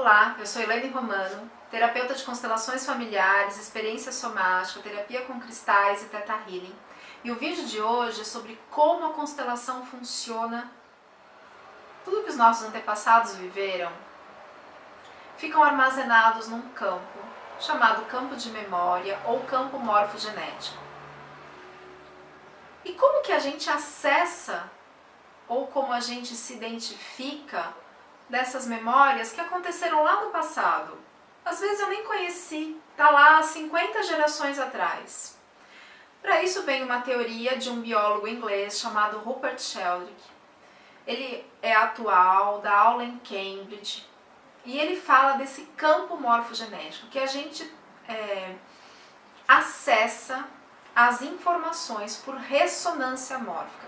Olá, eu sou Elaine Romano, terapeuta de constelações familiares, experiência somática, terapia com cristais e Theta Healing. E o vídeo de hoje é sobre como a constelação funciona. Tudo que os nossos antepassados viveram ficam armazenados num campo chamado campo de memória ou campo morfogenético. E como que a gente acessa ou como a gente se identifica dessas memórias que aconteceram lá no passado? Às vezes eu nem conheci, tá lá há 50 gerações atrás. Para isso vem uma teoria de um biólogo inglês chamado Rupert Sheldrake. Ele é atual, dá aula em Cambridge, e ele fala desse campo morfogenético, que a gente acessa as informações por ressonância mórfica.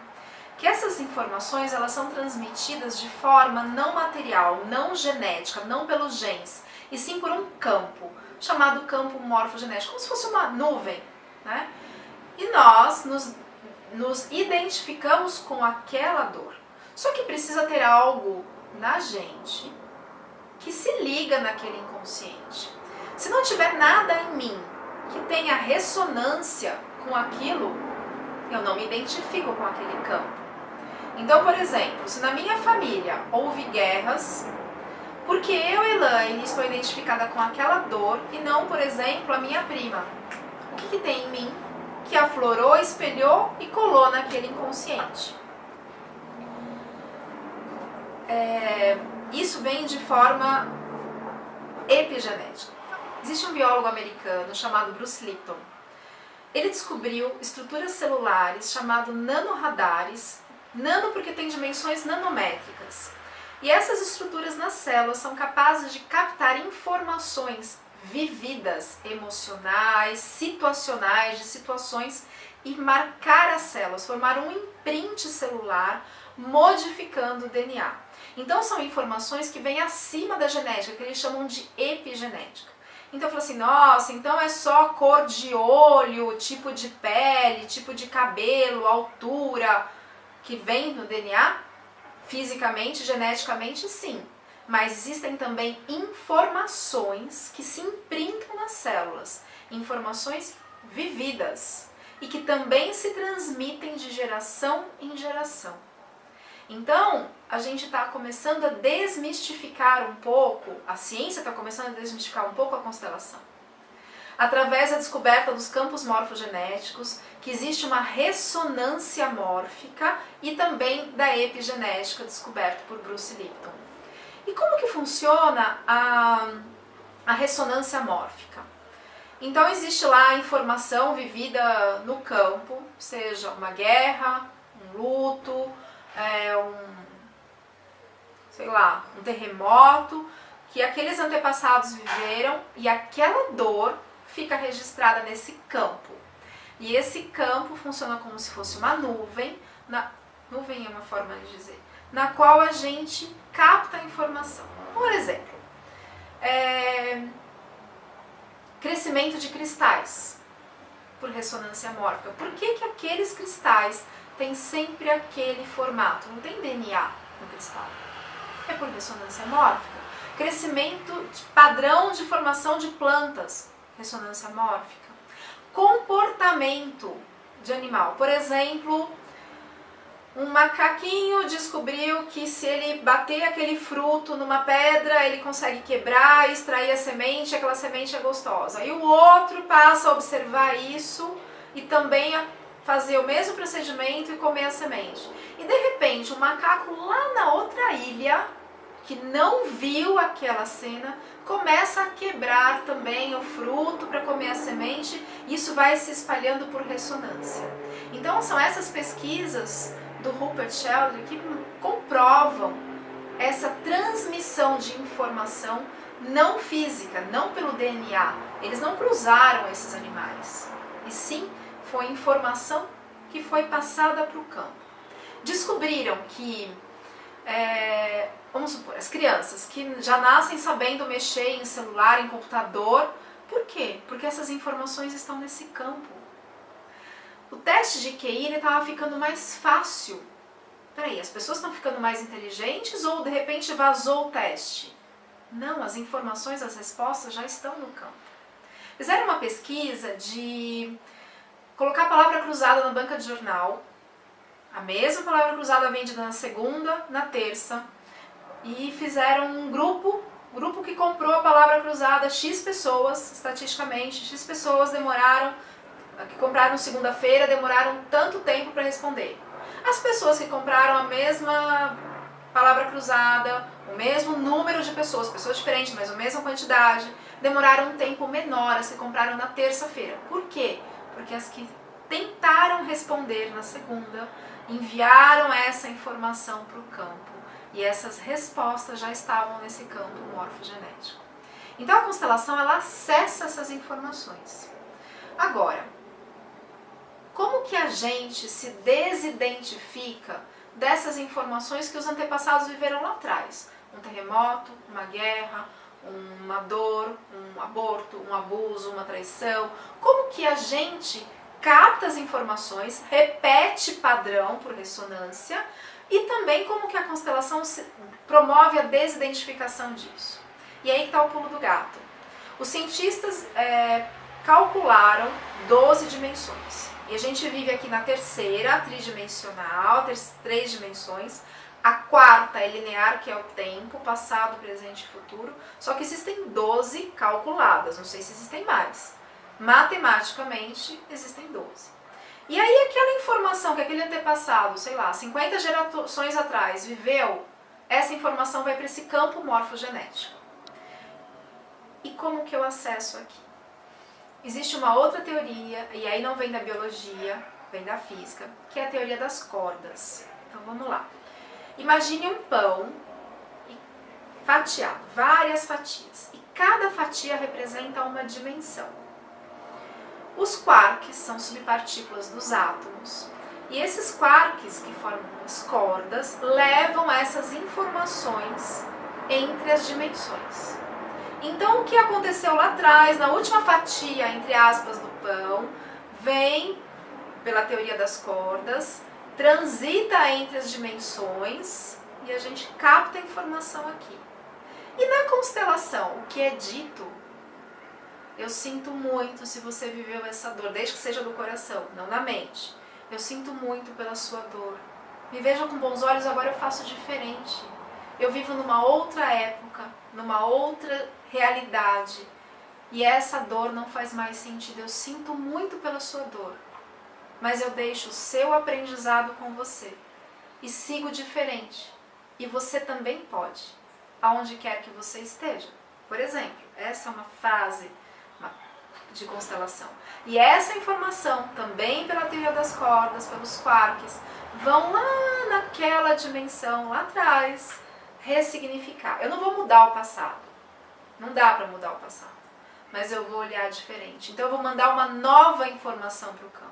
Que essas informações elas são transmitidas de forma não material, não genética, não pelos genes, e sim por um campo, chamado campo morfogenético, como se fosse uma nuvem, né? E nós nos identificamos com aquela dor. Só que precisa ter algo na gente que se liga naquele inconsciente. Se não tiver nada em mim que tenha ressonância com aquilo, eu não me identifico com aquele campo. Então, por exemplo, se na minha família houve guerras, porque eu, Elaine, estou identificada com aquela dor e não, por exemplo, a minha prima. O que tem em mim que aflorou, espelhou e colou naquele inconsciente? Isso vem de forma epigenética. Existe um biólogo americano chamado Bruce Lipton. Ele descobriu estruturas celulares chamadas nanoradares, nano porque tem dimensões nanométricas. E essas estruturas nas células são capazes de captar informações vividas, emocionais, situacionais, de situações e marcar as células, formar um imprint celular modificando o DNA. Então são informações que vêm acima da genética, que eles chamam de epigenética. Então eu falo assim, nossa, então é só cor de olho, tipo de pele, tipo de cabelo, altura, que vem no DNA? Fisicamente, geneticamente, sim. Mas existem também informações que se imprintam nas células, informações vividas e que também se transmitem de geração em geração. Então, a gente está começando a desmistificar um pouco, a ciência está começando a desmistificar um pouco a constelação. Através da descoberta dos campos morfogenéticos, que existe uma ressonância mórfica e também da epigenética descoberta por Bruce Lipton. E como que funciona a ressonância mórfica? Então existe lá a informação vivida no campo, seja uma guerra, um luto, um terremoto, que aqueles antepassados viveram e aquela dor fica registrada nesse campo. E esse campo funciona como se fosse uma nuvem, nuvem é uma forma de dizer, na qual a gente capta a informação. Por exemplo, crescimento de cristais por ressonância mórfica. Por que aqueles cristais têm sempre aquele formato? Não tem DNA no cristal. É por ressonância mórfica. Crescimento padrão de formação de plantas, ressonância mórfica. Comportamento de animal. Por exemplo, um macaquinho descobriu que se ele bater aquele fruto numa pedra, ele consegue quebrar, extrair a semente, aquela semente é gostosa. E o outro passa a observar isso e também a fazer o mesmo procedimento e comer a semente. E de repente, um macaco lá na outra ilha, que não viu aquela cena, começa a quebrar também o fruto para comer a semente, e isso vai se espalhando por ressonância. Então são essas pesquisas do Rupert Sheldrake que comprovam essa transmissão de informação não física, não pelo DNA. Eles não cruzaram esses animais, e sim foi informação que foi passada para o campo. Descobriram que vamos supor, as crianças que já nascem sabendo mexer em celular, em computador, por quê? Porque essas informações estão nesse campo. O teste de QI estava ficando mais fácil. Peraí, as pessoas estão ficando mais inteligentes ou de repente vazou o teste? Não, as informações, as respostas já estão no campo. Fizeram uma pesquisa de colocar a palavra cruzada na banca de jornal. A mesma palavra cruzada vendida na segunda, na terça. E fizeram um grupo que comprou a palavra cruzada, X pessoas, estatisticamente, X pessoas que compraram segunda-feira, demoraram tanto tempo para responder. As pessoas que compraram a mesma palavra cruzada, o mesmo número de pessoas diferentes, mas a mesma quantidade, demoraram um tempo menor, as que compraram na terça-feira. Por quê? Porque as que tentaram responder na segunda, enviaram essa informação para o campo e essas respostas já estavam nesse campo morfogenético. Então a constelação, ela acessa essas informações. Agora, como que a gente se desidentifica dessas informações que os antepassados viveram lá atrás? Um terremoto, uma guerra, uma dor, um aborto, um abuso, uma traição. Como que a gente capta as informações, repete padrão por ressonância e também como que a constelação promove a desidentificação disso. E aí que está o pulo do gato. Os cientistas calcularam 12 dimensões. E a gente vive aqui na terceira, tridimensional, 3 dimensões. A quarta é linear, que é o tempo, passado, presente e futuro. Só que existem 12 calculadas, não sei se existem mais. Matematicamente, existem 12. E aí aquela informação que aquele antepassado, sei lá, 50 gerações atrás viveu, essa informação vai para esse campo morfogenético. E como que eu acesso aqui? Existe uma outra teoria, e aí não vem da biologia, vem da física, que é a teoria das cordas. Então vamos lá. Imagine um pão fatiado, várias fatias, e cada fatia representa uma dimensão. Os quarks são subpartículas dos átomos, e esses quarks que formam as cordas levam essas informações entre as dimensões. Então o que aconteceu lá atrás, na última fatia, entre aspas, do pão, vem pela teoria das cordas, transita entre as dimensões e a gente capta a informação aqui. E na constelação, o que é dito, eu sinto muito se você viveu essa dor, desde que seja do coração, não da mente. Eu sinto muito pela sua dor. Me veja com bons olhos, agora eu faço diferente. Eu vivo numa outra época, numa outra realidade. E essa dor não faz mais sentido. Eu sinto muito pela sua dor. Mas eu deixo o seu aprendizado com você. E sigo diferente. E você também pode, aonde quer que você esteja. Por exemplo, essa é uma fase de constelação. E essa informação, também pela teoria das cordas, pelos quarks, vão lá naquela dimensão, lá atrás, ressignificar. Eu não vou mudar o passado. Não dá para mudar o passado. Mas eu vou olhar diferente. Então eu vou mandar uma nova informação para o campo.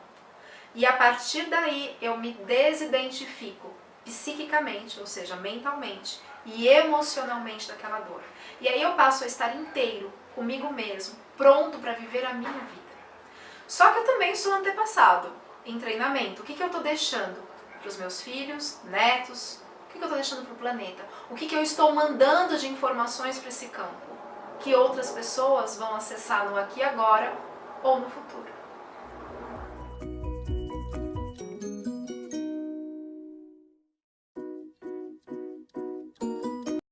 E a partir daí eu me desidentifico psiquicamente, ou seja, mentalmente e emocionalmente daquela dor. E aí eu passo a estar inteiro comigo mesmo, pronto para viver a minha vida. Só que eu também sou antepassado em treinamento. O que eu estou deixando para os meus filhos, netos? O que eu estou deixando para o planeta? O que eu estou mandando de informações para esse campo? Que outras pessoas vão acessar no aqui e agora ou no futuro.